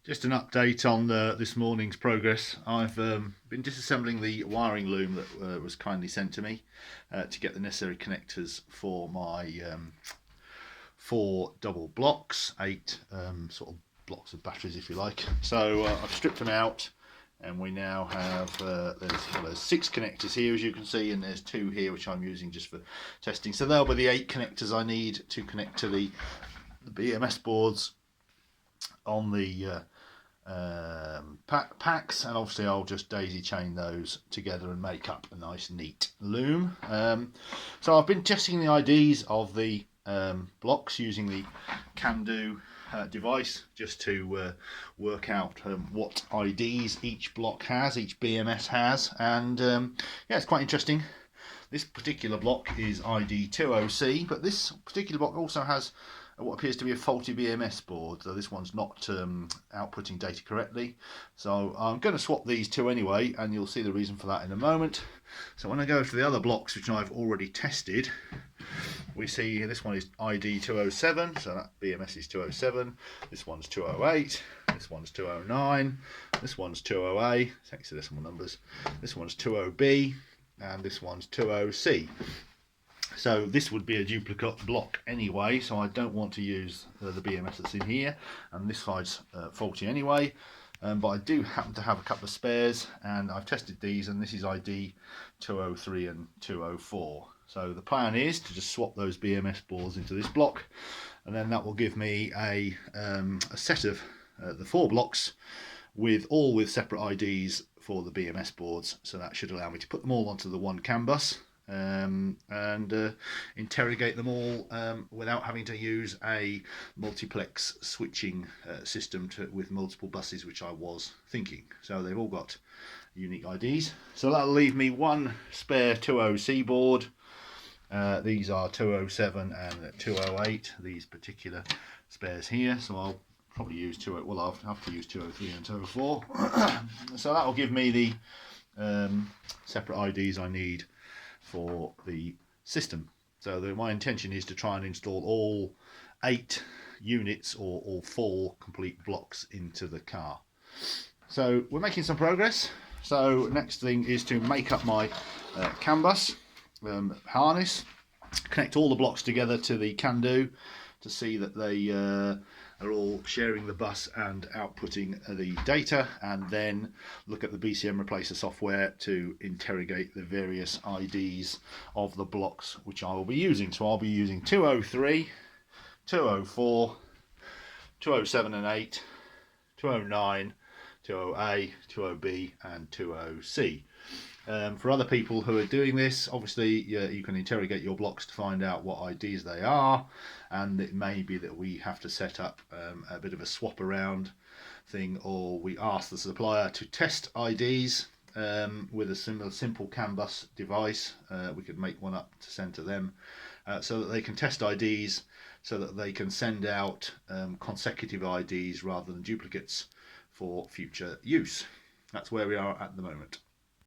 Just an update on this morning's progress. I've been disassembling the wiring loom that was kindly sent to me to get the necessary connectors for my 4 double blocks, 8 sort of blocks of batteries if you like. So I've stripped them out and we now have, there's 6 connectors here as you can see, and there's 2 here which I'm using just for testing. So they'll be the 8 connectors I need to connect to the BMS boards on the packs, and obviously I'll just daisy chain those together and make up a nice neat loom. So I've been testing the IDs of the blocks using the CAN BUS device just to work out what IDs each block has, each BMS has, and yeah, it's quite interesting. This particular block is ID 20C, but this particular block also has what appears to be a faulty BMS board. So this one's not outputting data correctly. So I'm going to swap these two anyway, and you'll see the reason for that in a moment. So when I go to the other blocks which I've already tested, we see this one is ID 207, so that BMS is 207. This one's 208. This one's 209. This one's 208. Thanks to decimal numbers. This one's 20B, and this one's 20C. So this would be a duplicate block anyway, so I don't want to use the BMS that's in here, and this side's faulty anyway, but I do happen to have a couple of spares, and I've tested these, and this is ID 203 and 204. So the plan is to just swap those BMS boards into this block, and then that will give me a set of the 4 blocks all with separate IDs for the BMS boards. So that should allow me to put them all onto the one CAN bus and interrogate them all without having to use a multiplex switching system with multiple buses, which I was thinking. So they've all got unique IDs. So that'll leave me one spare 20C board. These are 207 and 208, these particular spares here. So I'll probably use I'll have to use 203 and 204. So that will give me the separate IDs I need for the system. So my intention is to try and install all 8 units or all 4 complete blocks into the car. So we're making some progress. So next thing is to make up my CAN bus harness, connect all the blocks together to the CAN BUS to see that they are all sharing the bus and outputting the data, and then look at the BCM replacer software to interrogate the various IDs of the blocks which I will be using. So I'll be using 203, 204, 207 and 8, 209, 20A, 20B and 20C. For other people who are doing this, obviously you can interrogate your blocks to find out what IDs they are, and it may be that we have to set up a bit of a swap around thing, or we ask the supplier to test IDs with a simple CAN bus device. We could make one up to send to them so that they can test IDs, so that they can send out consecutive IDs rather than duplicates for future use. That's where we are at the moment.